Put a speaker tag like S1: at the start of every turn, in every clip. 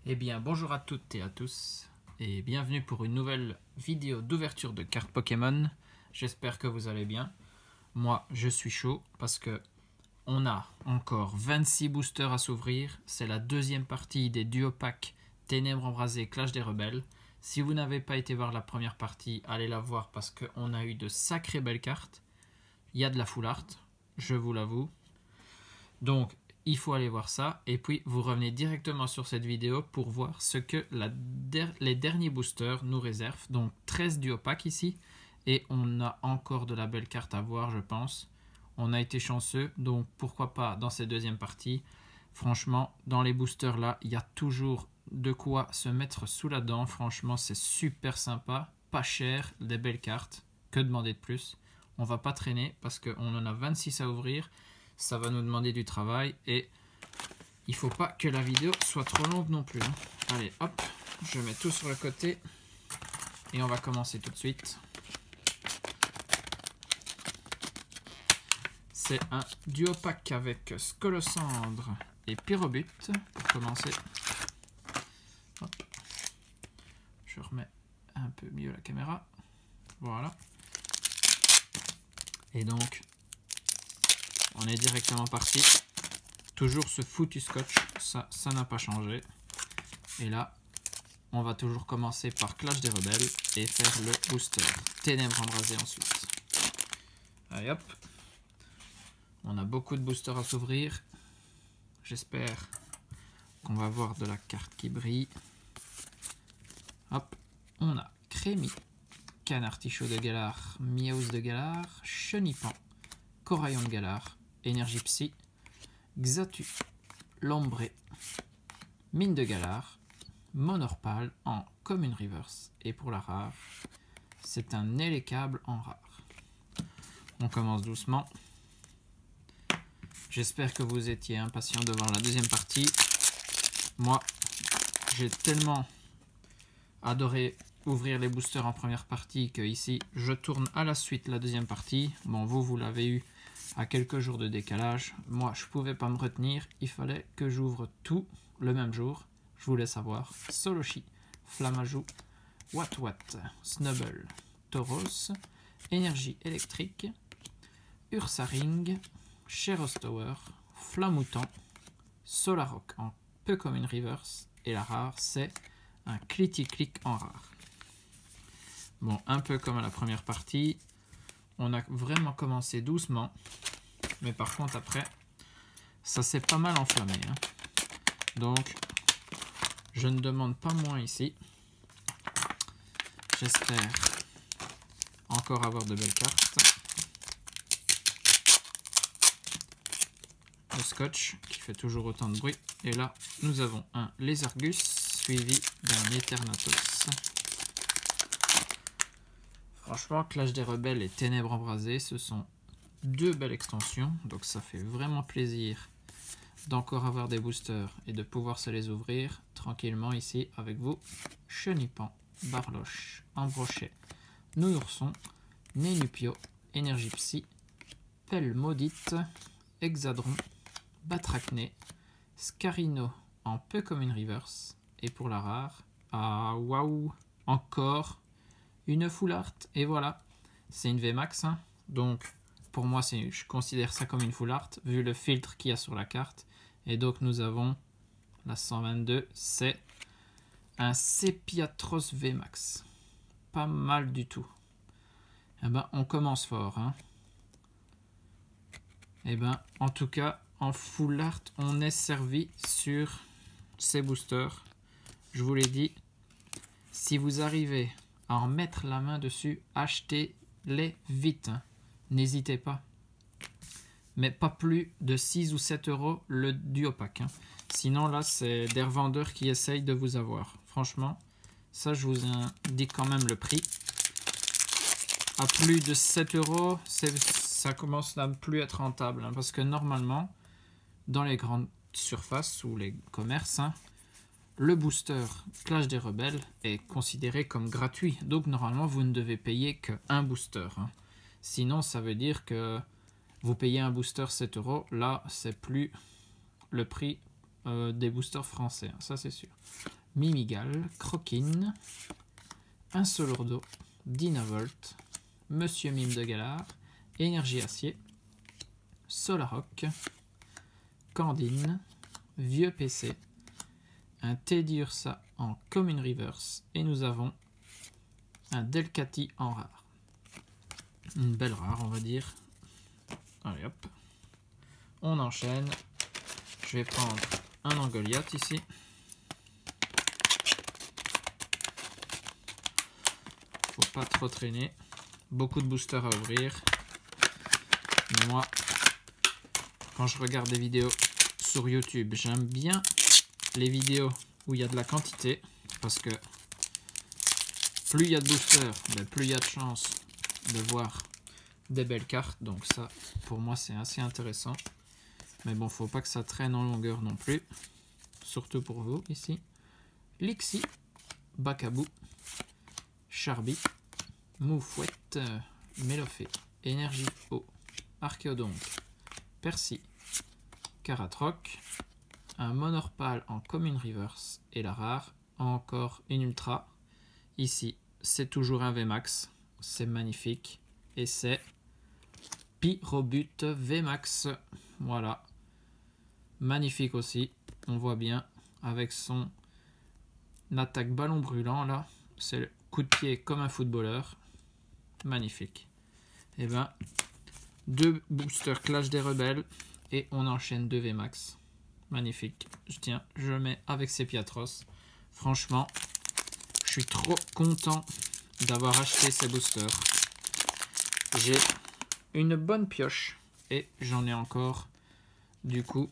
S1: Eh bien, bonjour à toutes et à tous, et bienvenue pour une nouvelle vidéo d'ouverture de cartes Pokémon. J'espère que vous allez bien. Moi, je suis chaud parce que on a encore 26 boosters à s'ouvrir. C'est la deuxième partie des duo packs Ténèbres Embrasées Clash des Rebelles. Si vous n'avez pas été voir la première partie, allez la voir parce qu'on a eu de sacrées belles cartes. Il y a de la full art, je vous l'avoue. Donc, il faut aller voir ça. Et puis, vous revenez directement sur cette vidéo pour voir ce que les derniers boosters nous réservent. Donc, 13 duo packs ici. Et on a encore de la belle carte à voir, je pense. On a été chanceux. Donc, pourquoi pas dans cette deuxième partie. Franchement, dans les boosters là, il y a toujours de quoi se mettre sous la dent. Franchement, c'est super sympa. Pas cher, des belles cartes. Que demander de plus? On va pas traîner parce qu'on en a 26 à ouvrir. Ça va nous demander du travail et il faut pas que la vidéo soit trop longue non plus. Allez, hop, je mets tout sur le côté et on va commencer tout de suite. C'est un duo pack avec Scolosandre et Pyrobut pour commencer. Hop. Je remets un peu mieux la caméra. Voilà. Et donc, on est directement parti. Toujours ce foutu scotch, ça n'a pas changé. Et là, on va toujours commencer par Clash des Rebelles et faire le booster. Ténèbres Embrasées ensuite. Allez hop. On a beaucoup de boosters à s'ouvrir. J'espère qu'on va avoir de la carte qui brille. Hop. On a Crémi, Canartichaud de Galar, Miaus de Galar, Chenipan, Coraillon de Galar, Énergie Psy, Xatu, Lombré, Mine de Galar, Monorpal en Commune Reverse. Et pour la rare, c'est un Élécable en rare. On commence doucement. J'espère que vous étiez impatient de voir la deuxième partie. Moi, j'ai tellement adoré ouvrir les boosters en première partie que ici, je tourne à la suite la deuxième partie. Bon, vous l'avez eu à quelques jours de décalage. Moi, je ne pouvais pas me retenir. Il fallait que j'ouvre tout le même jour. Je voulais savoir. Solochi, Flamajou, Watwat, Snubble, Tauros, Énergie électrique, Ursaring, Cherostower, Flamoutant, Solarock en peu comme une reverse. Et la rare, c'est un Clitic-Click en rare. Bon, un peu comme à la première partie. On a vraiment commencé doucement. Mais par contre, après, ça s'est pas mal enflammé. Donc, je ne demande pas moins ici. J'espère encore avoir de belles cartes. Le scotch qui fait toujours autant de bruit. Et là, nous avons un Lézargus suivi d'un Eternatus. Franchement, Clash des Rebelles et Ténèbres Embrasées, ce sont deux belles extensions. Donc ça fait vraiment plaisir d'encore avoir des boosters et de pouvoir se les ouvrir tranquillement ici avec vous. Chenipan, Barloche, Ambrochet, Nounourson, Nénupio, Énergie Psy, Pelle Maudite, Hexadron, Batracné, Scarino en peu comme une reverse. Et pour la rare, ah waouh, encore une full art. Et voilà, c'est une VMAX. Donc pour moi, je considère ça comme une full art vu le filtre qu'il y a sur la carte. Et donc nous avons la 122, c'est un Sepiatros VMAX. Pas mal du tout. Eh ben, on commence fort. Eh ben, en tout cas, en full art, on est servi sur ces boosters. Je vous l'ai dit, si vous arrivez à en mettre la main dessus, achetez-les vite. N'hésitez pas. Mais pas plus de 6 ou 7 euros le duo pack. Sinon, là, c'est des revendeurs qui essayent de vous avoir. Franchement, ça, je vous indique quand même le prix. À plus de 7 euros, ça commence à ne plus être rentable. Parce que normalement, dans les grandes surfaces ou les commerces, le booster Clash des Rebelles est considéré comme gratuit. Donc, normalement, vous ne devez payer qu'un booster. Sinon, ça veut dire que vous payez un booster 7 euros. Là, c'est plus le prix des boosters français, hein, ça c'est sûr. Mimigal, Croquine, Insolordo, Dynavolt, Monsieur Mime de Galar, Énergie Acier, Solaroc, Candine, Vieux PC, un Teddy Ursa en Common Reverse et nous avons un Delcatty en rare. Une belle rare, on va dire. Allez hop, on enchaîne. Je vais prendre un Angoliath ici. Faut pas trop traîner. Beaucoup de boosters à ouvrir. Mais moi, quand je regarde des vidéos sur YouTube, j'aime bien les vidéos où il y a de la quantité. Parce que plus il y a de boosters, plus il y a de chances de voir des belles cartes. Donc ça, pour moi, c'est assez intéressant. Mais bon, faut pas que ça traîne en longueur non plus. Surtout pour vous, ici. Lixi, Bacabou, Charby, Moufouette, Mélofée, Énergie Eau, Archéodonte, Percy, Caratroc, un Monorpal en Common Reverse et la rare, encore une Ultra. Ici, c'est toujours un VMAX, c'est magnifique. Et c'est Pyrobut VMAX, voilà. Magnifique aussi, on voit bien avec son attaque ballon brûlant là, c'est le coup de pied comme un footballeur. Magnifique. Et ben, 2 boosters Clash des Rebelles et on enchaîne 2 VMAX. Magnifique. Je mets avec ces Piatros. Franchement, je suis trop content d'avoir acheté ces boosters. J'ai une bonne pioche et j'en ai encore du coup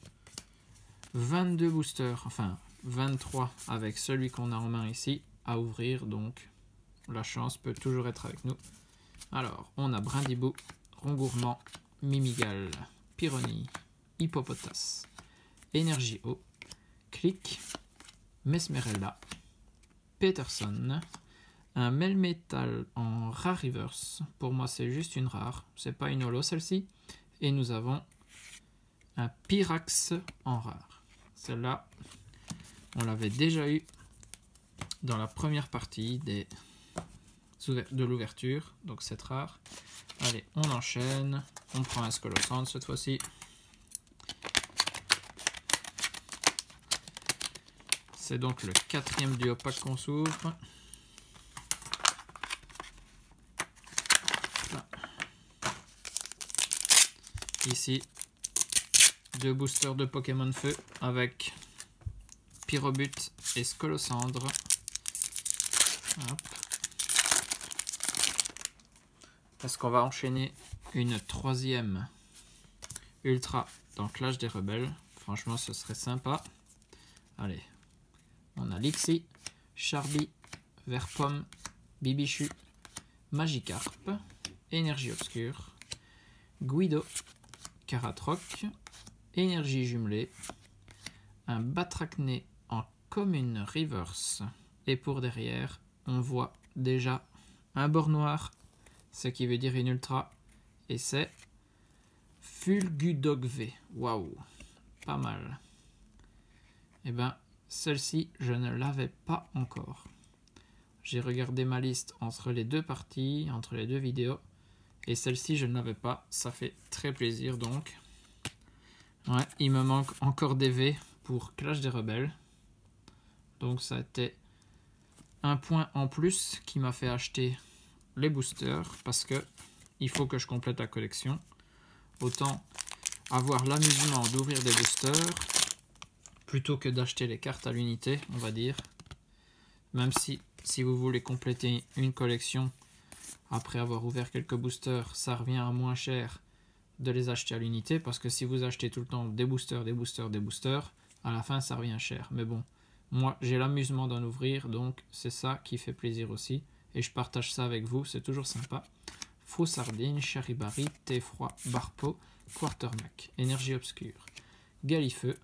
S1: 22 boosters, enfin 23 avec celui qu'on a en main ici à ouvrir, donc la chance peut toujours être avec nous. Alors, on a Brindibou, Rongourmand, Mimigal, Pyrrhony, Hippopotas, Énergie Eau, Click, Mesmerella, Peterson, un Melmetal en rare reverse. Pour moi, c'est juste une rare, c'est pas une holo celle-ci. Et nous avons un Pyrax en rare. Celle-là, on l'avait déjà eu dans la première partie de l'ouverture, donc c'est rare. Allez, on enchaîne, on prend un Scolosand cette fois-ci. C'est donc le 4e duo pack qu'on s'ouvre. Ici, 2 boosters de Pokémon Feu avec Pyrobut et Scolosandre. Hop. Est-ce qu'on va enchaîner une 3e Ultra dans Clash des Rebelles? Franchement, ce serait sympa. Allez, on a Lixi, Charby, Verpomme, Bibichu, Magikarp, Énergie Obscure, Guido, Caratroc, Énergie Jumelée, un Batracné en Common Reverse. Et pour derrière, on voit déjà un bord noir, ce qui veut dire une Ultra. Et c'est Fulgudogv. Waouh, pas mal. Et ben, celle-ci, je ne l'avais pas encore. J'ai regardé ma liste entre les 2 parties, entre les 2 vidéos. Et celle-ci, je ne l'avais pas. Ça fait très plaisir donc. Ouais, il me manque encore des V pour Clash des Rebelles. Donc ça a été un point en plus qui m'a fait acheter les boosters. Parce que il faut que je complète la collection. Autant avoir l'amusement d'ouvrir des boosters plutôt que d'acheter les cartes à l'unité, on va dire. Même si vous voulez compléter une collection après avoir ouvert quelques boosters, ça revient à moins cher de les acheter à l'unité, parce que si vous achetez tout le temps des boosters, des boosters, des boosters, à la fin ça revient cher. Mais bon, moi j'ai l'amusement d'en ouvrir, donc c'est ça qui fait plaisir aussi, et je partage ça avec vous, c'est toujours sympa. Faussardine, Charibari, Thé-Froid, Barpo, Quartermac, Énergie Obscure, Galifeu,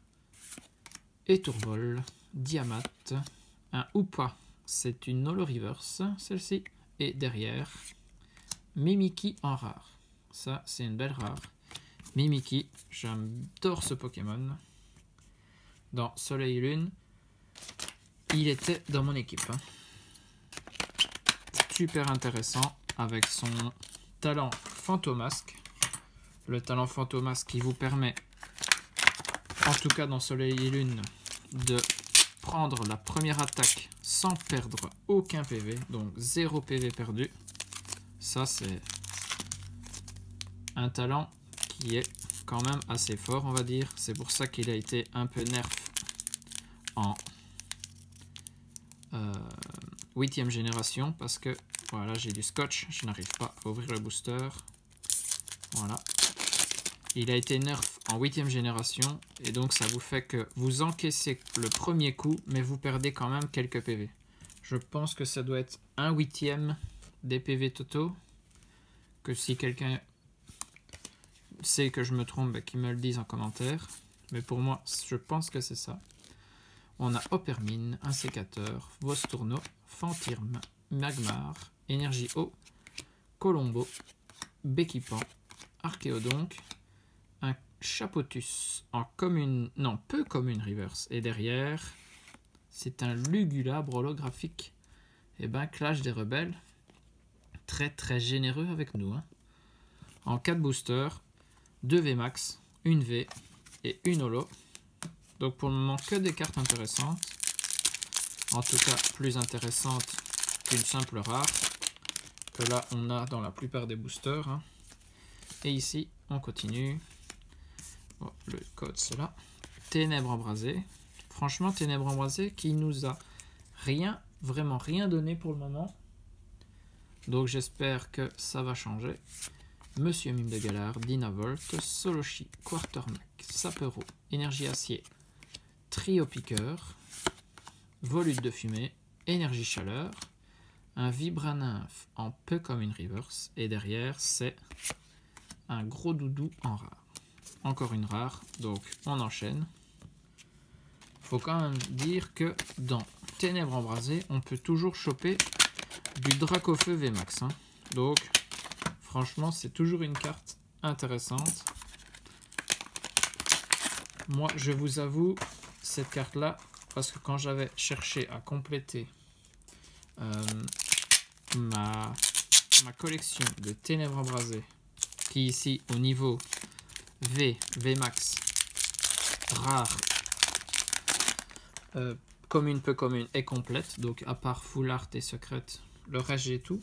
S1: Étourvol, Diamat, un Hoopa, c'est une Holo Reverse, celle-ci, et derrière, Mimikyu en rare. Ça, c'est une belle rare. Mimikyu, j'adore ce Pokémon. dans Soleil et Lune, il était dans mon équipe. Hein. Super intéressant avec son talent Fantomasque. Le talent Fantomasque qui vous permet, en tout cas dans Soleil et Lune, de prendre la première attaque sans perdre aucun PV. Donc 0 PV perdu. Ça c'est un talent qui est quand même assez fort, on va dire. C'est pour ça qu'il a été un peu nerf en 8e génération, parce que voilà, j'ai du scotch, je n'arrive pas à ouvrir le booster. Voilà. Il a été nerf en 8e génération, et donc ça vous fait que vous encaissez le premier coup, mais vous perdez quand même quelques PV. Je pense que ça doit être 1/8 des PV totaux. Que si quelqu'un sait que je me trompe, bah, qu'il me le dise en commentaire. Mais pour moi, je pense que c'est ça. On a Opermine, un sécateur, Vostourneau, Fantirme, Magmar, Énergie Eau, Colombo, Béquipan, Archéodonc, un Chapotus en commune, non, peu commune reverse. Et derrière, c'est un Lugulabre holographique. Et ben, Clash des Rebelles, très très généreux avec nous. Hein. En 4 boosters, 2 VMAX, une V et une holo. Donc pour le moment, que des cartes intéressantes. En tout cas, plus intéressantes qu'une simple rare. Que là, on a dans la plupart des boosters. Hein. Et ici, on continue. Oh, le code, c'est là. Ténèbres embrasées. Franchement, Ténèbres embrasées qui nous a rien, vraiment rien donné pour le moment. Donc j'espère que ça va changer. Monsieur Mime de Galar, Dynavolt, Soloshi, Quartermac, Sapero, Énergie Acier, Trio Piqueur, Volute de Fumée, Énergie Chaleur, un Vibranymphe en peu comme une reverse, et derrière c'est un gros doudou en rare. Encore une rare, donc on enchaîne. Faut quand même dire que dans Ténèbres embrasées, on peut toujours choper du Dracofeu VMAX. Hein. Donc, franchement, c'est toujours une carte intéressante. Moi, je vous avoue, cette carte-là, parce que quand j'avais cherché à compléter ma collection de Ténèbres embrasées, qui ici, au niveau VMAX, rare, commune, peu commune, est complète. Donc, à part Full Art et Secrète, le reste j'ai tout,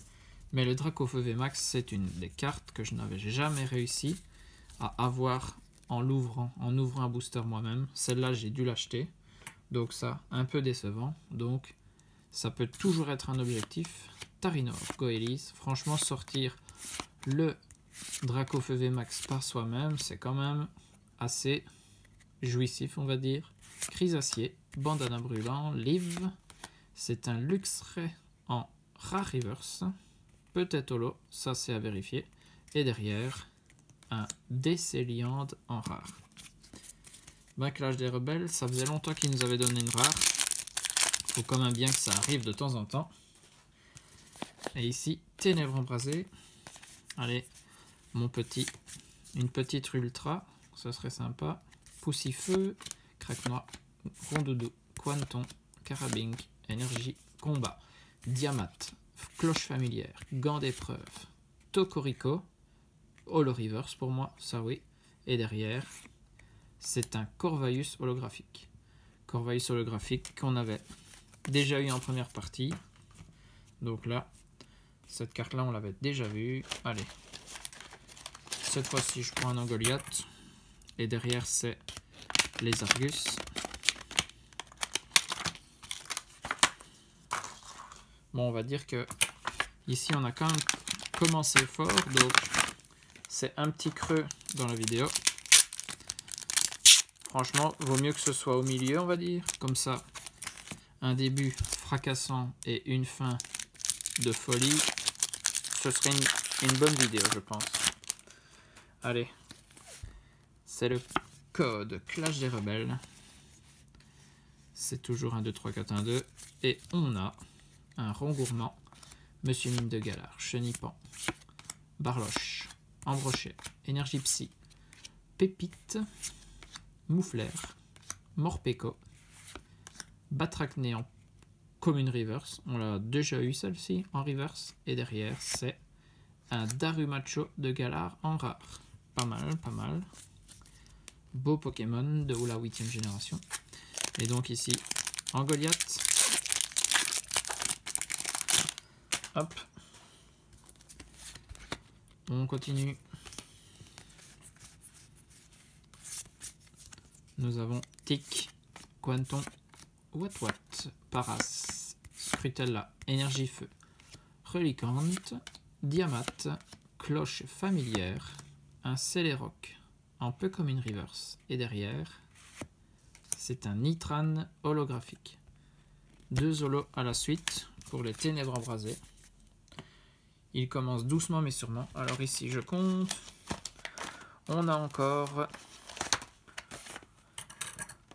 S1: mais le Dracofeu VMAX c'est une des cartes que je n'avais jamais réussi à avoir en ouvrant un booster moi-même. Celle-là j'ai dû l'acheter, donc ça un peu décevant. Donc ça peut toujours être un objectif. Tarinor, Goélis, franchement sortir le Dracofeu VMAX par soi-même c'est quand même assez jouissif, on va dire. Chrysacier, Bandana brûlant, Liv, c'est un Luxray en rare reverse, peut-être holo, ça c'est à vérifier, et derrière un Décéliande en rare. Clash des Rebelles, ça faisait longtemps qu'ils nous avaient donné une rare, faut quand même bien que ça arrive de temps en temps. Et ici, Ténèbres embrasées, allez, une petite ultra, ça serait sympa, Poussifeu, Craquenois, Rondoudou, Quanton, Carabing, Énergie, Combat, Diamat, Cloche familière, Gant d'épreuve, Tocorico, Holo Reverse pour moi, ça oui. Et derrière, c'est un Corvaeus holographique. Corvaeus holographique qu'on avait déjà eu en première partie. Donc là, cette carte-là, on l'avait déjà vue. Allez, cette fois-ci, je prends un Angoliath. Et derrière, c'est les Argus. Bon, on va dire que ici, on a quand même commencé fort. Donc, c'est un petit creux dans la vidéo. Franchement, vaut mieux que ce soit au milieu, on va dire. Comme ça, un début fracassant et une fin de folie. Ce serait une bonne vidéo, je pense. Allez. C'est le code Clash des Rebelles. C'est toujours un 2, 3, 4, 1, 2. Et on a un rond gourmand, Monsieur Mime de Galar, Chenipan, Barloche, Embroché, Énergie Psy, Pépite, Moufleur, Morpeko, Batracné en commune reverse. On l'a déjà eu celle-ci en reverse. Et derrière, c'est un Darumacho de Galar en rare. Pas mal, pas mal. Beau Pokémon de la 8e génération. Et donc ici, en Goliath. Hop. On continue. Nous avons Tic, Quanton, Watwat, Paras, Scrutella, Énergie Feu, Reliquante, Diamat, Cloche Familière, un Celeroc en peu comme une reverse. Et derrière, c'est un Nitran holographique. 2 holos à la suite pour les ténèbres embrasées. Il commence doucement mais sûrement. Alors ici, je compte. On a encore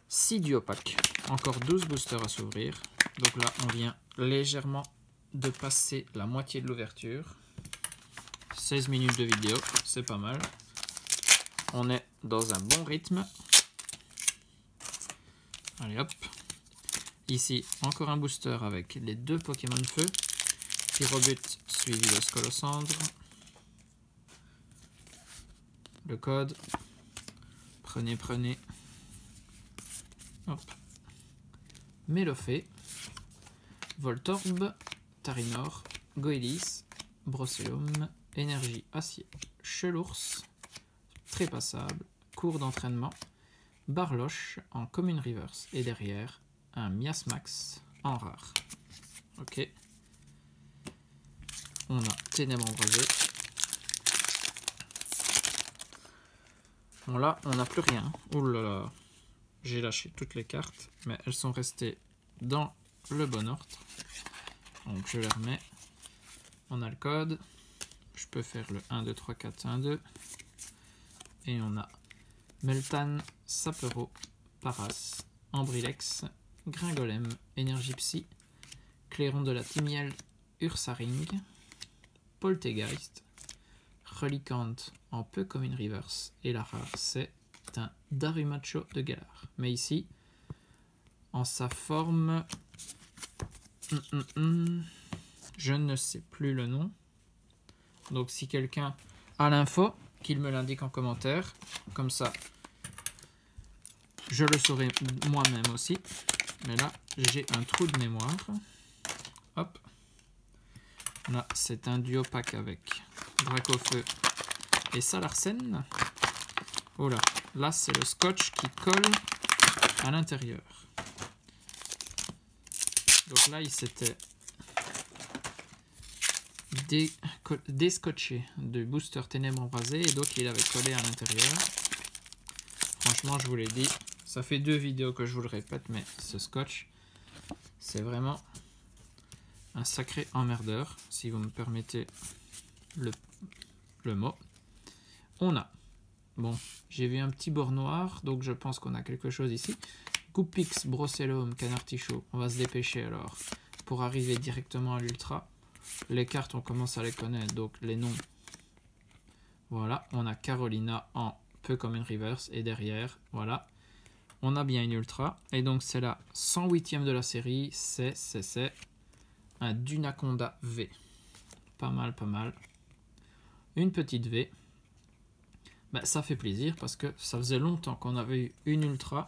S1: 6 duopacks. Encore 12 boosters à s'ouvrir. Donc là, on vient légèrement de passer la moitié de l'ouverture. 16 minutes de vidéo, c'est pas mal. On est dans un bon rythme. Allez hop. Ici, encore un booster avec les 2 Pokémon Feu. Pyrobut suivi de Scolosandre. Le code. Prenez. Hop. Mélofée. Voltorb. Tarinor. Goélis. Brocellum. Énergie Acier. Chelours. Trépassable. Cours d'entraînement. Barloche en commune reverse. Et derrière, un Miasmax en rare. Ok. On a Ténèbres embrasées. Bon là, on n'a plus rien. Ouh là là. J'ai lâché toutes les cartes, mais elles sont restées dans le bon ordre. Donc je les remets. On a le code. Je peux faire le 1, 2, 3, 4, 1, 2. Et on a Meltan, Sapero, Paras, Ambrilex, Gringolem, Énergie Psy, Clairon de la Timiel, Ursaring, Poltegeist, Reliquante en peu comme une reverse. Et la rare, c'est un Darumacho de Galar. Mais ici, en sa forme... je ne sais plus le nom. Donc si quelqu'un a l'info, qu'il me l'indique en commentaire. Comme ça, je le saurai moi-même aussi. Mais là, j'ai un trou de mémoire. Hop. Là, c'est un duopack avec Dracofeu et Salarsen. Oh là, là c'est le scotch qui colle à l'intérieur. Donc là, il s'était déscotché de booster Ténèbres embrasées et donc il avait collé à l'intérieur. Franchement, je vous l'ai dit, ça fait 2 vidéos que je vous le répète, mais ce scotch, c'est vraiment un sacré emmerdeur, si vous me permettez le mot. On a, bon, j'ai vu un petit bord noir, donc je pense qu'on a quelque chose ici. Goupix, Brocellum, Canartichaud, on va se dépêcher alors pour arriver directement à l'ultra. Les cartes, on commence à les connaître, donc les noms. Voilà, on a Carolina en peu comme une reverse, et derrière, voilà, on a bien une ultra. Et donc c'est la 108e de la série, c'est un Dunaconda V. Pas mal, pas mal. Une petite V. Ben, ça fait plaisir parce que ça faisait longtemps qu'on avait eu une ultra.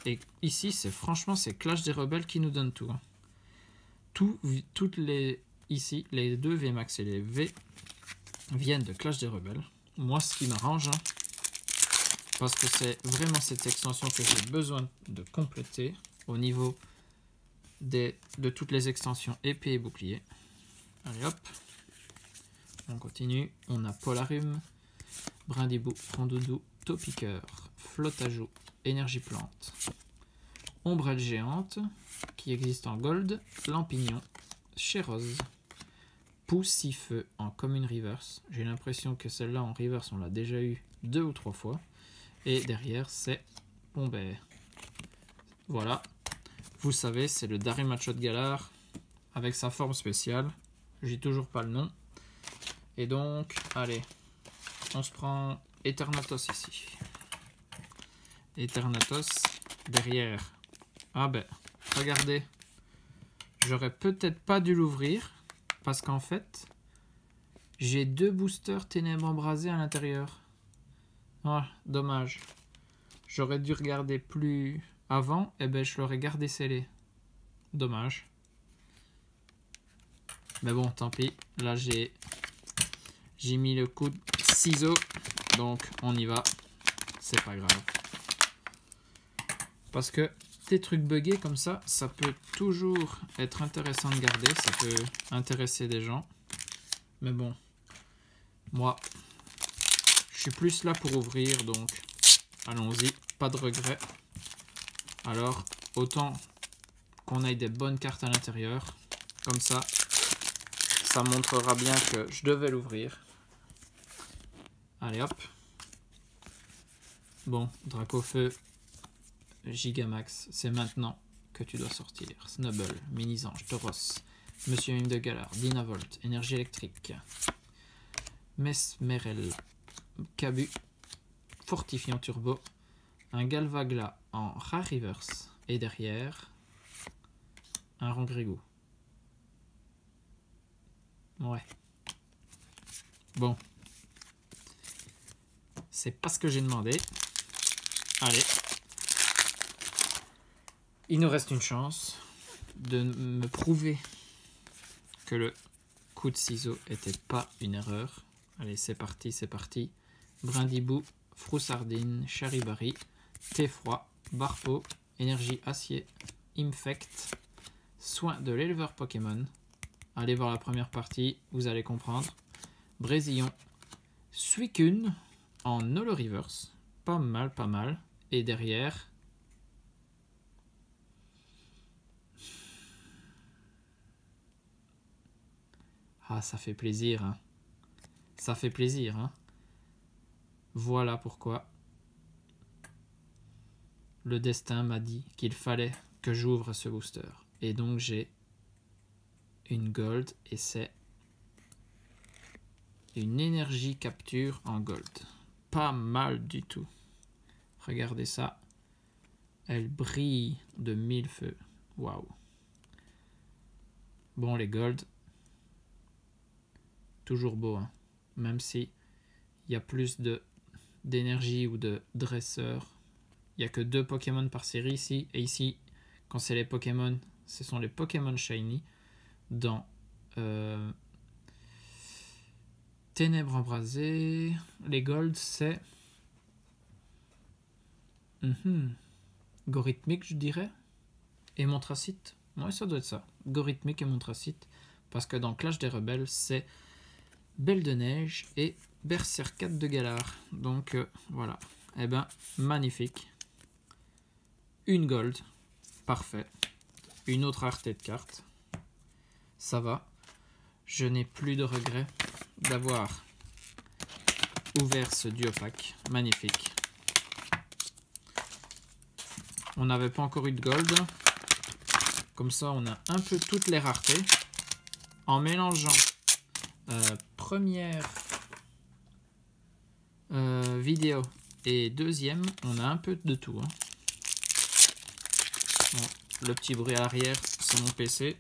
S1: Et ici, franchement, c'est Clash des Rebelles qui nous donne tout. Hein. Toutes les... Ici, les 2 VMAX et les V viennent de Clash des Rebelles. Moi, ce qui m'arrange, hein, parce que c'est vraiment cette extension que j'ai besoin de compléter au niveau de toutes les extensions épée et bouclier. Allez hop, on continue. On a Polarium, Brindibou, Rondoudou, Topiqueur, Flottageau, Énergie Plante, Ombrelle Géante, qui existe en Gold, Lampignon, Chérose, Poussifeu en commune reverse. J'ai l'impression que celle-là en reverse, on l'a déjà eu 2 ou 3 fois. Et derrière, c'est Bombay. Voilà. Vous savez, c'est le Darumacho de Galar avec sa forme spéciale. J'ai toujours pas le nom. Et donc, allez, on se prend Eternatus ici. Eternatus, derrière, Ah ben, regardez. J'aurais peut-être pas dû l'ouvrir. Parce qu'en fait, j'ai 2 boosters ténèbres embrasées à l'intérieur. Ah, dommage. J'aurais dû regarder plus avant. Et ben, je l'aurais gardé scellé. Dommage. Mais bon, tant pis. Là, j'ai mis le coup de ciseau. Donc, on y va. C'est pas grave. Parce que des trucs buggés comme ça, ça peut toujours être intéressant de garder. Ça peut intéresser des gens. Mais bon, moi, je suis plus là pour ouvrir. Donc, allons-y. Pas de regret. Alors, autant qu'on ait des bonnes cartes à l'intérieur. Comme ça, ça montrera bien que je devais l'ouvrir. Allez hop. Bon, Dracofeu, Gigamax, c'est maintenant que tu dois sortir. Snubble, Mini-Ange, Tauros, Monsieur Mime de Galar, Dynavolt, Énergie électrique, Mesmerel, Cabu, Fortifiant Turbo, un Galvagla en Rare Reverse et derrière un Rongrigou. Ouais. Bon. C'est pas ce que j'ai demandé. Allez. Il nous reste une chance de me prouver que le coup de ciseau n'était pas une erreur. Allez, c'est parti, c'est parti. Brindibou, Froussardine, Charibari, Thé-Froid, Barpo, Énergie Acier, Infect, Soin de l'éleveur Pokémon. Allez voir la première partie, vous allez comprendre. Brésillon, Suicune en Holo Reverse. Pas mal, pas mal. Et derrière... Ah, ça fait plaisir, hein. Ça fait plaisir, hein. Voilà pourquoi le destin m'a dit qu'il fallait que j'ouvre ce booster. Et donc j'ai une gold et c'est une énergie capture en gold. Pas mal du tout. Regardez ça. Elle brille de 1000 feux. Waouh. Bon, les gold. Toujours beau, hein. Même si il y a plus d'énergie ou de dresseurs. Il n'y a que 2 Pokémon par série ici. Et ici, quand c'est les Pokémon, ce sont les Pokémon Shiny. Dans Ténèbres embrasées, les Gold, c'est Gorithmique, je dirais. Et Montracite. Ouais, ça doit être ça. Gorithmique et Montracite. Parce que dans Clash des Rebelles, c'est Belle de Neige et Berserkat de Galar. Donc, voilà. Eh ben, magnifique. Une Gold. Parfait. Une autre rareté de carte. Ça va. Je n'ai plus de regrets d'avoir ouvert ce duo pack. Magnifique. On n'avait pas encore eu de gold. Comme ça, on a un peu toutes les raretés. En mélangeant première vidéo et deuxième, on a un peu de tout, hein. Bon, le petit bruit à l'arrière, c'est mon PC.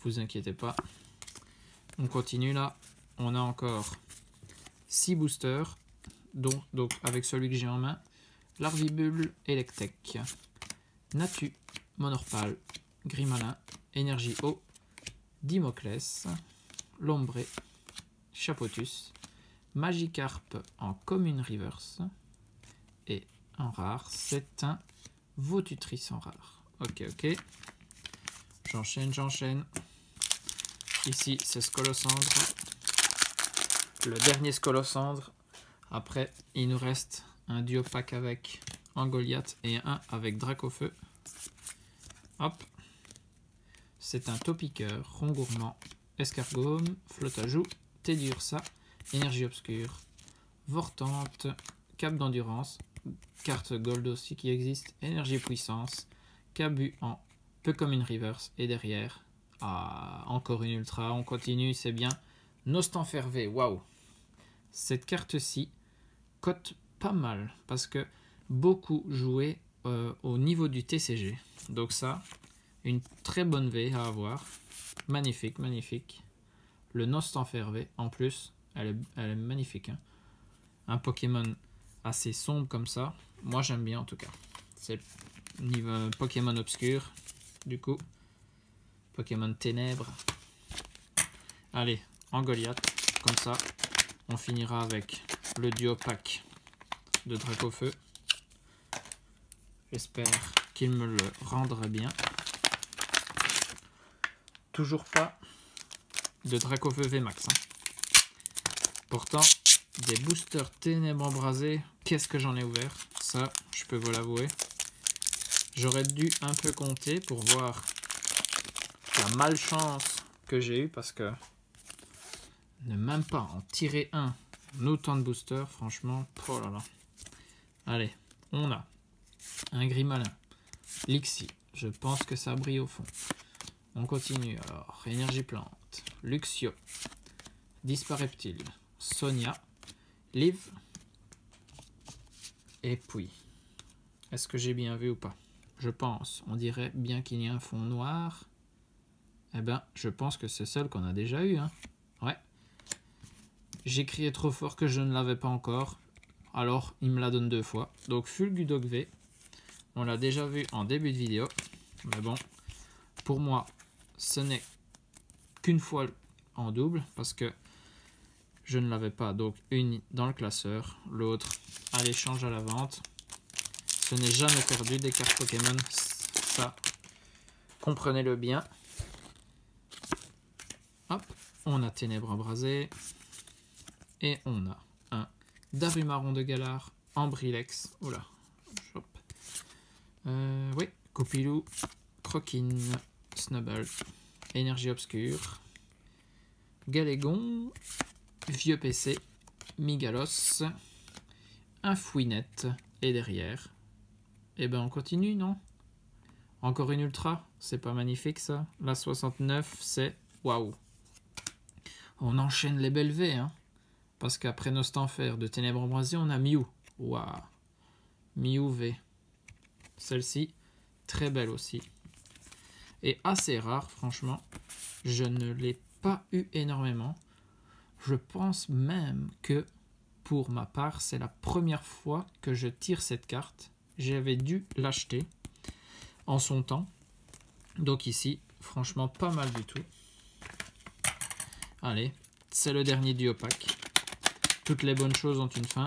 S1: Vous inquiétez pas. On continue là. On a encore 6 boosters. Donc avec celui que j'ai en main. Larvibule, Electek, Natu, Monorpal, Grimalin, Énergie Eau, Dimoclès, Lombré, Chapotus, Magikarp en Commune Reverse. Et en rare, c'est un Votutrice en rare. Ok, ok. J'enchaîne. Ici, c'est Scolosandre. Le dernier Scolosandre. Après, il nous reste un duo pack avec Angoliath et un avec Dracofeu. Hop. C'est un Topiqueur, Rongourmand, Escargome, Flottajoux, Teddiursa, Énergie Obscure, Vortante, Cap d'Endurance, carte Gold aussi qui existe, Énergie Puissance, Cabu en peu comme une Reverse et derrière, encore une Ultra, on continue, c'est bien. Nostanfervé, waouh. Cette carte-ci cote pas mal parce que beaucoup jouaient au niveau du TCG. Donc ça, une très bonne V à avoir. Magnifique, magnifique. Le Nostanfer V, en plus, elle est magnifique. Hein. Un Pokémon assez sombre comme ça. Moi, j'aime bien en tout cas. C'est niveau Pokémon obscur. Du coup, Pokémon ténèbres. Allez, en Goliath. Comme ça, on finira avec le duo pack de Dracofeu. J'espère qu'il me le rendra bien. Toujours pas de Dracofeu VMAX. Hein. Pourtant, des boosters ténèbres embrasés, qu'est-ce que j'en ai ouvert? Ça, je peux vous l'avouer. J'aurais dû un peu compter pour voir la malchance que j'ai eue parce que ne même pas en tirer un en autant de boosters, franchement, oh là là. Allez, on a un Grimalin, Lixie, je pense que ça brille au fond. On continue alors, Énergie Plante, Luxio, Dispareptile, Sonia, Liv, et puis, est-ce que j'ai bien vu ou pas? Je pense, on dirait bien qu'il y a un fond noir. Eh ben, je pense que c'est celle qu'on a déjà eu. Hein. Ouais. J'ai crié trop fort que je ne l'avais pas encore. Alors, il me la donne 2 fois. Donc, Fulgudog V. On l'a déjà vu en début de vidéo. Mais bon, pour moi, ce n'est qu'une fois en double. Parce que je ne l'avais pas. Donc, une dans le classeur. L'autre à l'échange à la vente. Ce n'est jamais perdu des cartes Pokémon. Ça, comprenez-le bien. Hop, on a Ténèbres Embrasées. Et on a un Darumaron de Galar, Ambrilex. Oula, hop. Oui, Coupilou, Croquine, Snubble, Énergie Obscure, Galégon, Vieux PC, Migalos, un Fouinette, et derrière, et ben on continue, non? Encore une Ultra, c'est pas magnifique ça? La 69, c'est waouh! On enchaîne les belles V, hein? Parce qu'après Nostanfer de Ténèbres Embrasées, on a Mew. Waouh! Mew V. Celle-ci, très belle aussi. Et assez rare, franchement. Je ne l'ai pas eu énormément. Je pense même que, pour ma part, c'est la première fois que je tire cette carte. J'avais dû l'acheter en son temps. Donc ici, franchement, pas mal du tout. Allez, c'est le dernier duo pack. Toutes les bonnes choses ont une fin.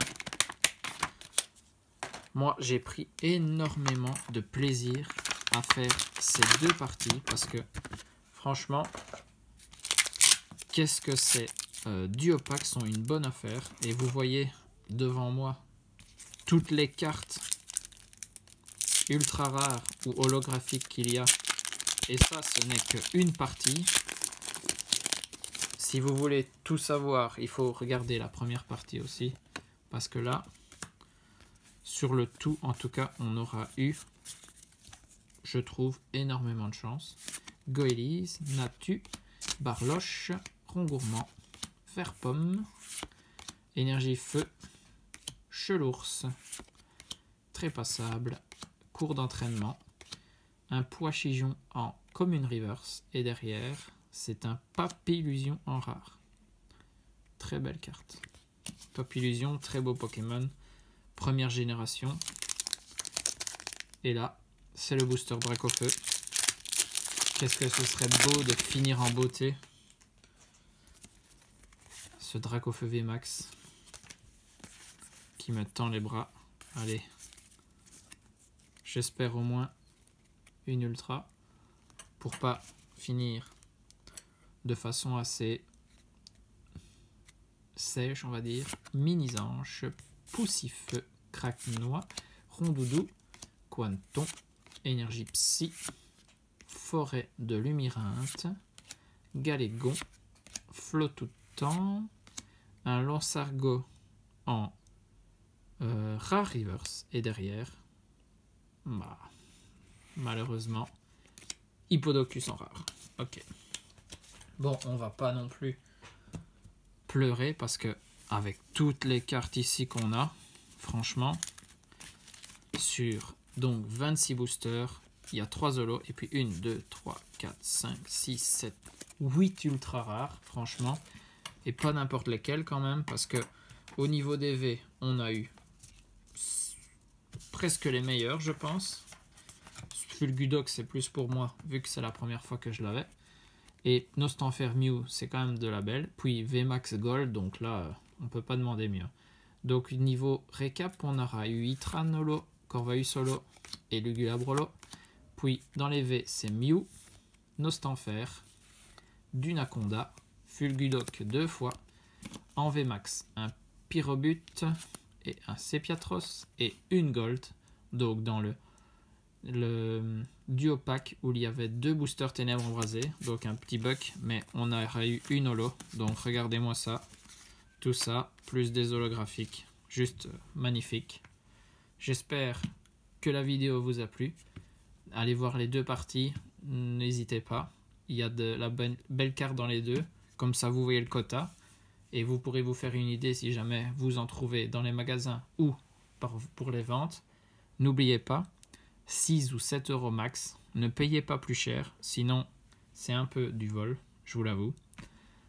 S1: Moi, j'ai pris énormément de plaisir à faire ces 2 parties parce que, franchement, qu'est-ce que ces duo packs sont une bonne affaire. Et vous voyez devant moi toutes les cartes ultra rares ou holographiques qu'il y a. Et ça, ce n'est qu'une partie. Si vous voulez tout savoir, il faut regarder la première partie aussi. Parce que là, sur le tout, en tout cas, on aura eu, je trouve, énormément de chance. Goélis, Natu, Barloche, Rongourmand, Vert-Pomme, Énergie Feu, Chelours, Trépassable, Cours d'entraînement, un Poichijon en Commune Reverse et derrière, c'est un Papillusion en rare. Très belle carte. Papillusion, très beau Pokémon. Première génération. Et là, c'est le booster Dracofeu. Qu'est-ce que ce serait beau de finir en beauté. Ce Dracofeu VMAX qui me tend les bras. Allez. J'espère au moins une ultra pour pas finir de façon assez sèche, on va dire. Mini-Anche, Poussifeu, Craquenois, Rondoudou, Quanton, Énergie Psy, Forêt de Lumyrinthe, Galégon, Flotoutan, un Lansargot en Rare Reverse et derrière, bah, malheureusement, Hippodocus en rare. Ok. Bon, on va pas non plus pleurer parce que avec toutes les cartes ici qu'on a, franchement, sur Donc 26 boosters, il y a 3 holos, et puis 1, 2, 3, 4, 5, 6, 7, 8 ultra rares, franchement. Et pas n'importe lesquels quand même, parce que au niveau des V, on a eu presque les meilleurs, je pense. Fulgudox, c'est plus pour moi, vu que c'est la première fois que je l'avais. Et Nostanfer Mew, c'est quand même de la belle. Puis VMAX Gold, donc là, on peut pas demander mieux. Donc niveau récap, on aura eu Itran Holo, Corvaus Holo et Lugulabre Holo. Puis dans les V, c'est Mew, Nostanfer, Dunaconda, Fulgudoc 2 fois. En VMAX, un Pyrobut et un Sepiatros et une Gold. Donc dans le duo pack où il y avait 2 boosters ténèbres embrasés, donc un petit buck, mais on aurait eu une holo. Donc regardez-moi ça, tout ça, plus des holographiques, juste magnifique. J'espère que la vidéo vous a plu. Allez voir les 2 parties, n'hésitez pas. Il y a de la belle carte dans les 2, comme ça vous voyez le quota. Et vous pourrez vous faire une idée si jamais vous en trouvez dans les magasins ou pour les ventes. N'oubliez pas, 6 ou 7 euros max. Ne payez pas plus cher, sinon c'est un peu du vol, je vous l'avoue.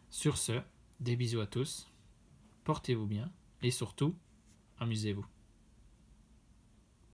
S1: Sur ce, des bisous à tous, portez-vous bien et surtout, amusez-vous.